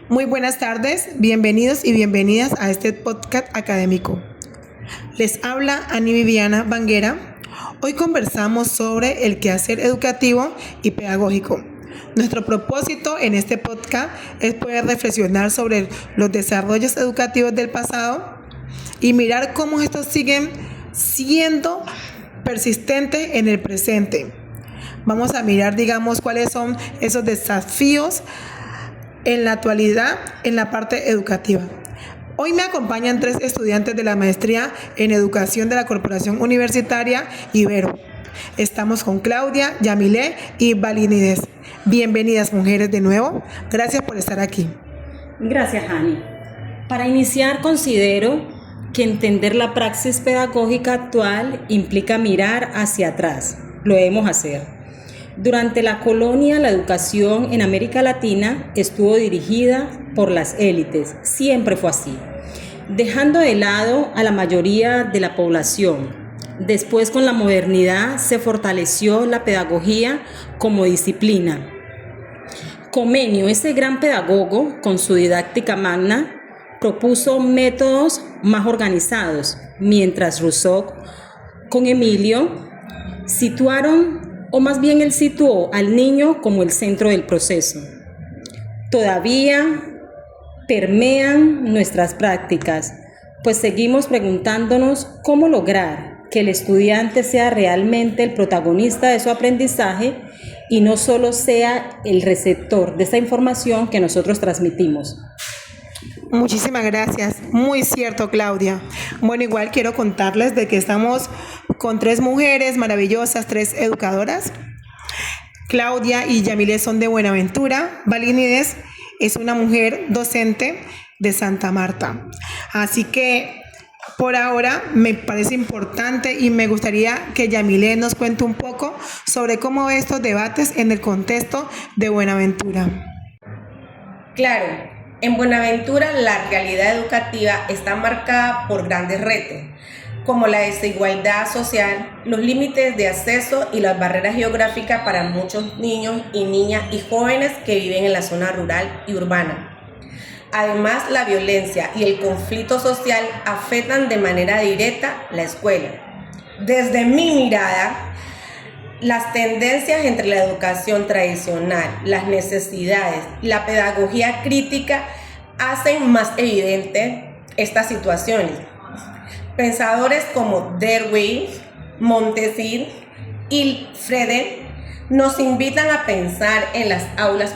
Muy buenas tardes, bienvenidos y bienvenidas a este podcast académico. Les habla Ani Viviana Banguera. Hoy conversamos sobre el quehacer educativo y pedagógico. Nuestro propósito en este podcast es poder reflexionar sobre los desarrollos educativos del pasado y mirar cómo estos siguen siendo persistentes en el presente. Vamos a mirar, cuáles son esos desafíos en la actualidad en la parte educativa. Hoy me acompañan 3 estudiantes de la maestría en educación de la Corporación Universitaria Ibero. Estamos con Claudia, Yamile y Balinides. Bienvenidas, mujeres, de nuevo. Gracias por estar aquí. Gracias, Ani. Para iniciar, considero que entender la praxis pedagógica actual implica mirar hacia atrás. Lo debemos hacer. Durante la colonia, la educación en América Latina estuvo dirigida por las élites. Siempre fue así, dejando de lado a la mayoría de la población. Después, con la modernidad, se fortaleció la pedagogía como disciplina. Comenio, ese gran pedagogo, con su didáctica magna, propuso métodos más organizados, mientras Rousseau, con Emilio, él situó al niño como el centro del proceso. Todavía permean nuestras prácticas, pues seguimos preguntándonos cómo lograr que el estudiante sea realmente el protagonista de su aprendizaje y no solo sea el receptor de esa información que nosotros transmitimos. Muchísimas gracias. Muy cierto, Claudia. Bueno, igual quiero contarles de que estamos con 3 mujeres maravillosas, 3 educadoras. Claudia y Yamile son de Buenaventura. Balinides es una mujer docente de Santa Marta. Así que por ahora me parece importante y me gustaría que Yamile nos cuente un poco sobre cómo ve estos debates en el contexto de Buenaventura. Claro. En Buenaventura, la realidad educativa está marcada por grandes retos, como la desigualdad social, los límites de acceso y las barreras geográficas para muchos niños y niñas y jóvenes que viven en la zona rural y urbana. Además, la violencia y el conflicto social afectan de manera directa la escuela. Desde mi mirada, las tendencias entre la educación tradicional, las necesidades, la pedagogía crítica hacen más evidente estas situaciones. Pensadores como Derwin, Montesquieu y Freire nos invitan a pensar en las aulas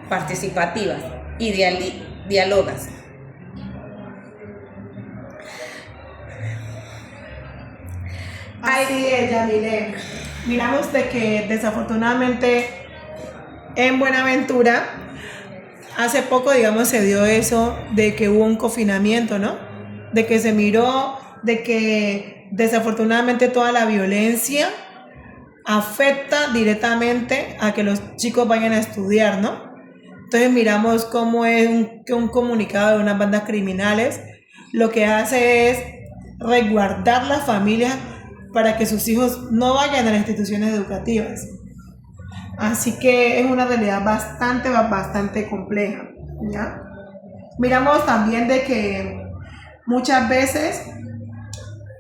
participativas y diálogas. Así es, Yamile. Miramos de que desafortunadamente en Buenaventura hace poco, se dio eso de que hubo un confinamiento, ¿no? De que se miró, de que desafortunadamente toda la violencia afecta directamente a que los chicos vayan a estudiar, ¿no? Entonces miramos cómo es un comunicado de unas bandas criminales lo que hace es resguardar las familias para que sus hijos no vayan a las instituciones educativas. Así que es una realidad bastante compleja, ¿ya? Miramos también de que muchas veces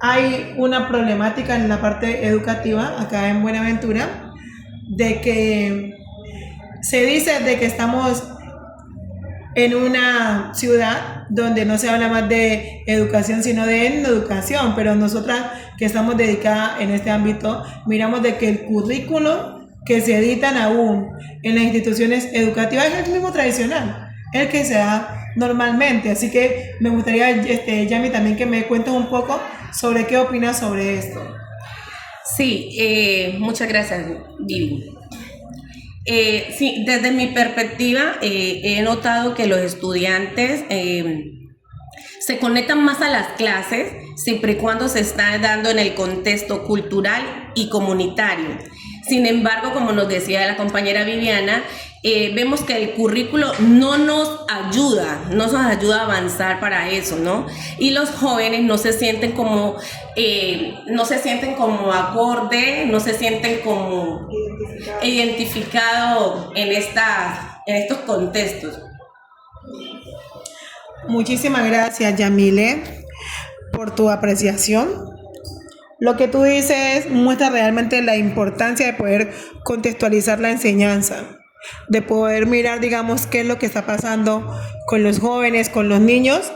hay una problemática en la parte educativa acá en Buenaventura, de que se dice de que estamos en una ciudad donde no se habla más de educación sino de educación, pero nosotras que estamos dedicadas en este ámbito miramos de que el currículo que se editan aún en las instituciones educativas es el mismo tradicional, el que se da normalmente. Así que me gustaría, Yami, también que me cuentes un poco sobre qué opinas sobre esto. Sí, muchas gracias, Vivi. Sí, desde mi perspectiva he notado que los estudiantes se conectan más a las clases siempre y cuando se está dando en el contexto cultural y comunitario. Sin embargo, como nos decía la compañera Viviana, vemos que el currículo no nos ayuda a avanzar para eso, ¿no? Y los jóvenes no se sienten como acorde, no se sienten como identificados en estos contextos. Muchísimas gracias, Yamile, por tu apreciación. Lo que tú dices muestra realmente la importancia de poder contextualizar la enseñanza, de poder mirar, digamos, qué es lo que está pasando con los jóvenes, con los niños,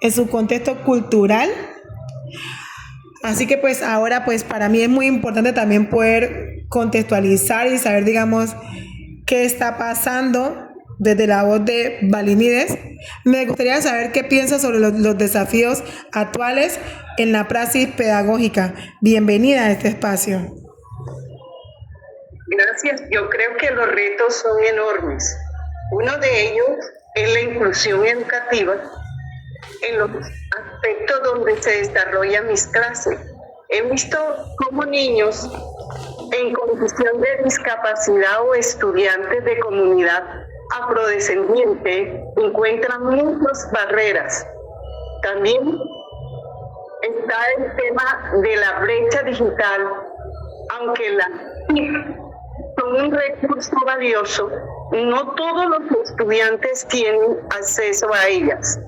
en su contexto cultural. Así que pues ahora pues para mí es muy importante también poder contextualizar y saber, digamos, qué está pasando desde la voz de Balinides. Me gustaría saber qué piensas sobre los desafíos actuales en la praxis pedagógica. Bienvenida a este espacio. Gracias. Yo creo que los retos son enormes. Uno de ellos es la inclusión educativa en los aspectos donde se desarrollan mis clases. He visto cómo niños en condición de discapacidad o estudiantes de comunidad afrodescendiente encuentran muchas barreras. También está el tema de la brecha digital, aunque las TIC son un recurso valioso, no todos los estudiantes tienen acceso a ellas,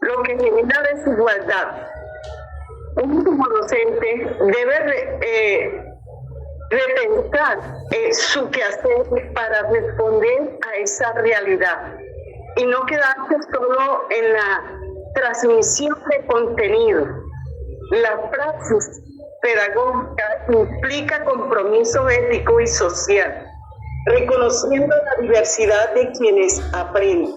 lo que genera desigualdad. Uno como docente debe repensar su quehacer para responder a esa realidad y no quedarse solo en la transmisión de contenido. La praxis pedagógica implica compromiso ético y social, reconociendo la diversidad de quienes aprenden.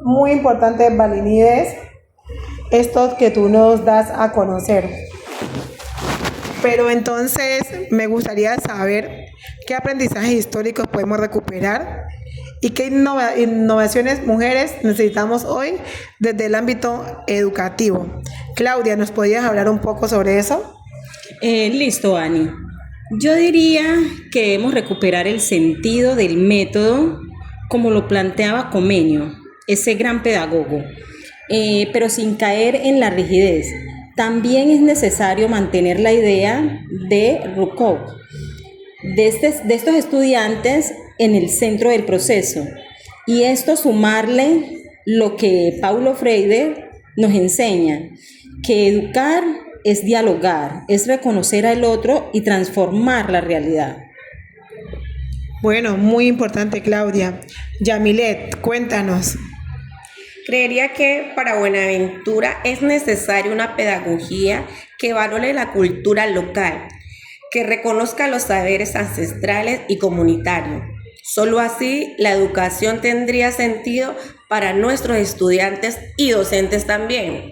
Muy importante, Balinides, esto que tú nos das a conocer. Pero entonces me gustaría saber qué aprendizajes históricos podemos recuperar y qué innovaciones mujeres necesitamos hoy desde el ámbito educativo. Claudia, ¿nos podrías hablar un poco sobre eso? Listo, Ani. Yo diría que debemos recuperar el sentido del método como lo planteaba Comenio, ese gran pedagogo, pero sin caer en la rigidez. También es necesario mantener la idea de Rousseau, de estos estudiantes en el centro del proceso, y esto sumarle lo que Paulo Freire nos enseña, que educar es dialogar, es reconocer al otro y transformar la realidad. Bueno, muy importante, Claudia. Yamilet, cuéntanos. Creería que para Buenaventura es necesaria una pedagogía que valore la cultura local, que reconozca los saberes ancestrales y comunitarios. Solo así la educación tendría sentido para nuestros estudiantes y docentes también.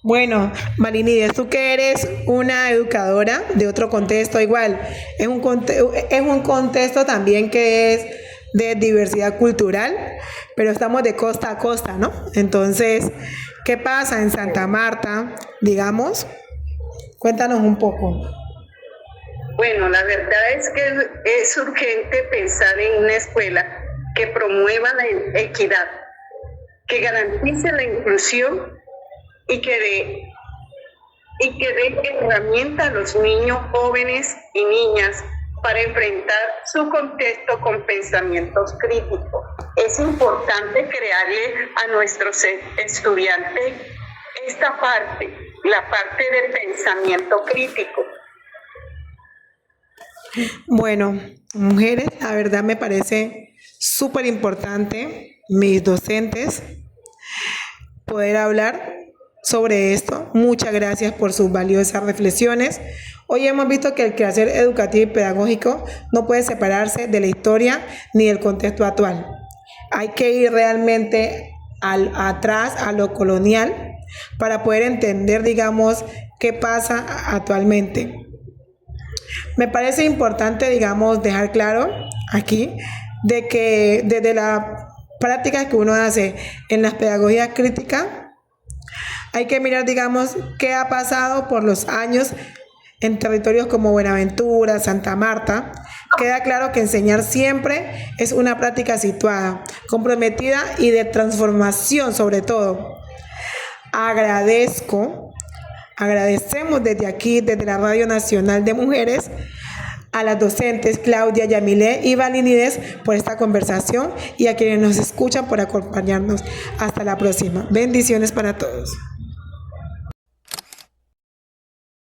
Bueno, Balinides, tú que eres una educadora de otro contexto igual, es un contexto también que es de diversidad cultural, pero estamos de costa a costa, ¿no? Entonces, ¿qué pasa en Santa Marta, digamos? Cuéntanos un poco. Bueno, la verdad es que es urgente pensar en una escuela que promueva la equidad, que garantice la inclusión y que dé herramientas a los niños, jóvenes y niñas para enfrentar su contexto con pensamientos críticos. Es importante crearle a nuestros estudiantes esta parte, la parte del pensamiento crítico. Bueno, mujeres, la verdad me parece súper importante, mis docentes, poder hablar sobre esto. Muchas gracias por sus valiosas reflexiones. Hoy hemos visto que el quehacer educativo y pedagógico no puede separarse de la historia ni del contexto actual. Hay que ir realmente atrás, a lo colonial, para poder entender, digamos, qué pasa actualmente. Me parece importante, digamos, dejar claro aquí de que desde las prácticas que uno hace en las pedagogías críticas, hay que mirar, digamos, qué ha pasado por los años en territorios como Buenaventura, Santa Marta. Queda claro que enseñar siempre es una práctica situada, comprometida y de transformación sobre todo. Agradecemos desde aquí, desde la Radio Nacional de Mujeres, a las docentes Claudia, Yamile y Valinides por esta conversación y a quienes nos escuchan por acompañarnos. Hasta la próxima. Bendiciones para todos.